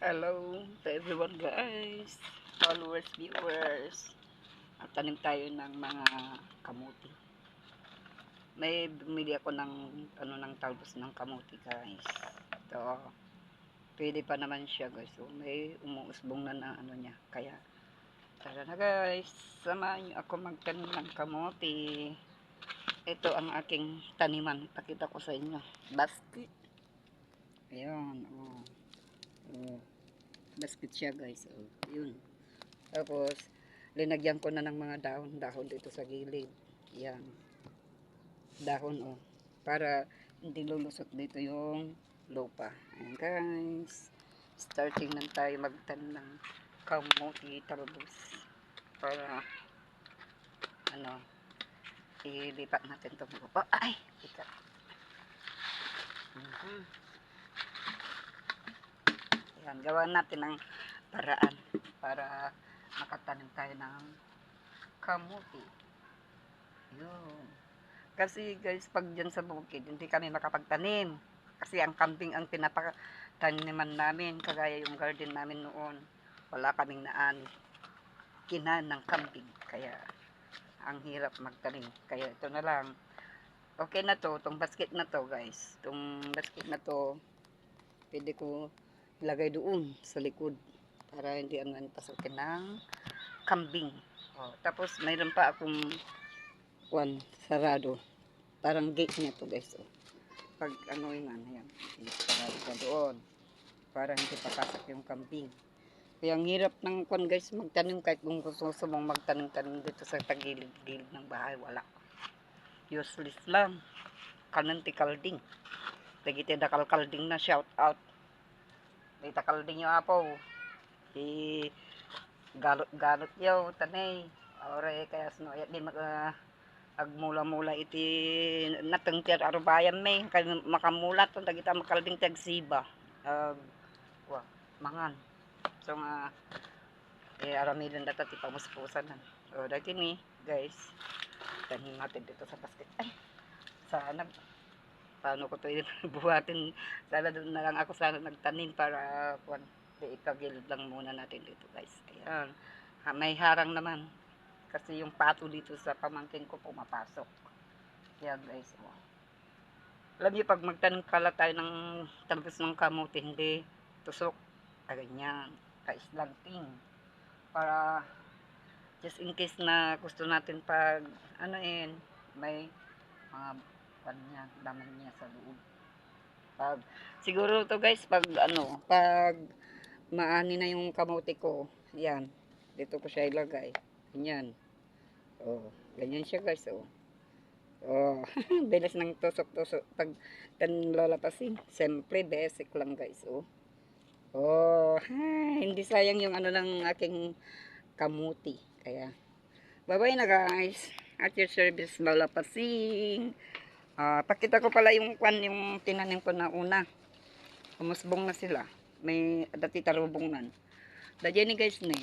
Hello to everyone guys, followers, viewers. At tanim tayo ng mga kamuti. May bumili ako ng ng talbos ng kamuti guys. Ito, pwede pa naman siya guys. So, may umuusbong na niya. Kaya, tara na guys, samahan niyo ako magtanim ng kamuti. Ito ang aking taniman. Pakita ko sa inyo. Basket. Ayan, oh. Oh. Basket siya guys. Oh, yun. Tapos, linagyan ko na ng mga dahon dito sa gilid. Yan. Dahon, oh. Para hindi lulusot dito yung lupa. Ayan, guys. Starting na tayo magtanim ng kamuti talbos. Para, ilipat natin itong lupa. Ay! Ika. Ayan, gawan natin ng paraan para makatanim tayo ng kamuti. Yun. Kasi guys, pag dyan sa bukid, hindi kami makapagtanim. Kasi ang kambing ang pinapataniman namin. Kagaya yung garden namin noon. Wala kaming naan. Kinan ng kambing. Kaya, ang hirap magtanim. Kaya ito na lang. Okay na to. Itong basket na to guys. Itong basket na to, pwede ko ilagay doon sa likod. Para hindi ang pasukin ng kambing. Oh, tapos, mayroon pa akong sarado. Parang gate niya to guys. Oh. Pag yun, ayan. Sarado ka doon. Para hindi papasok yung kambing. Kaya ang hirap ng guys magtanim kahit kung gusto mong magtanim-tanim dito sa tagilid-gilid ng bahay. Wala. Useless lang. Kananti kalding. Tagiti dakal kalding na shout out. Dita kalding yung apo. Galot-galot yaw. Tanay. Ore kaya sino. Di agmula-mula iti natengker arubayan may makamulat ang dagita makalding tagsiba mangan so nga aramidan data ti pamuspusan so dati ni guys tanim natin dito sa basket ay sana paano ko to buhatin sana doon na lang ako sana nagtanim para itagilid lang muna natin dito guys ayan may harang naman kasi yung pato dito sa pamangkin ko pumapasok. Yan guys. Oh. Alam niyo pag magtanim pala tayo ng talbos ng kamuti, hindi tusok. Ganyan. Kaislanting. Para just in case na gusto natin pag may mga laman niya sa loob. Pag siguro to guys pag pag maani na yung kamuti ko, yan. Dito ko siya ilagay. Ganyan. Oh, ganyan siya guys, oh. Oh, bilis ng tusok-tusok pag lalapasin. Siyempre, basic lang guys, oh. Oh, hindi sayang yung ng aking kamuti. Kaya, bye-bye na guys. At your service, lalapasin. Pakita ko pala yung yung tinanim ko na una. Umusbong na sila. May dati tarubong nan. Dadyan ni guys ni.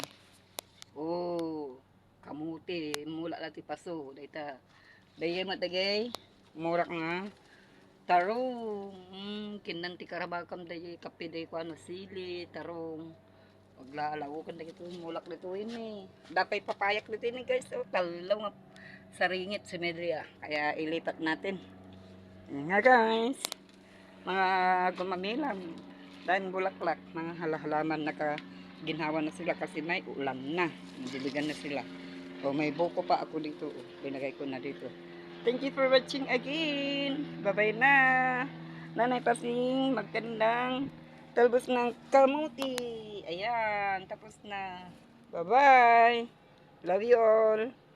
Oh, kamuti mula lati paso dayta daye matagay murak nga tarong kinanti karabakam daye kape day ko sili tarong paglalawo kan dito mulak dito ini dapay papayak dito ini guys oh talaw nga sa ringit si Medria kaya ilipat natin nga guys mga gumamilam dahil bulaklak mga halaman ginhawa na sila kasi may ulam na nandiligan na sila o may buko pa ako dito binagay ko na dito. Thank you for watching again. Bye bye na Nanay Pasing magkandang talbos ng kamuti. Ayan tapos na. Bye bye, love you all.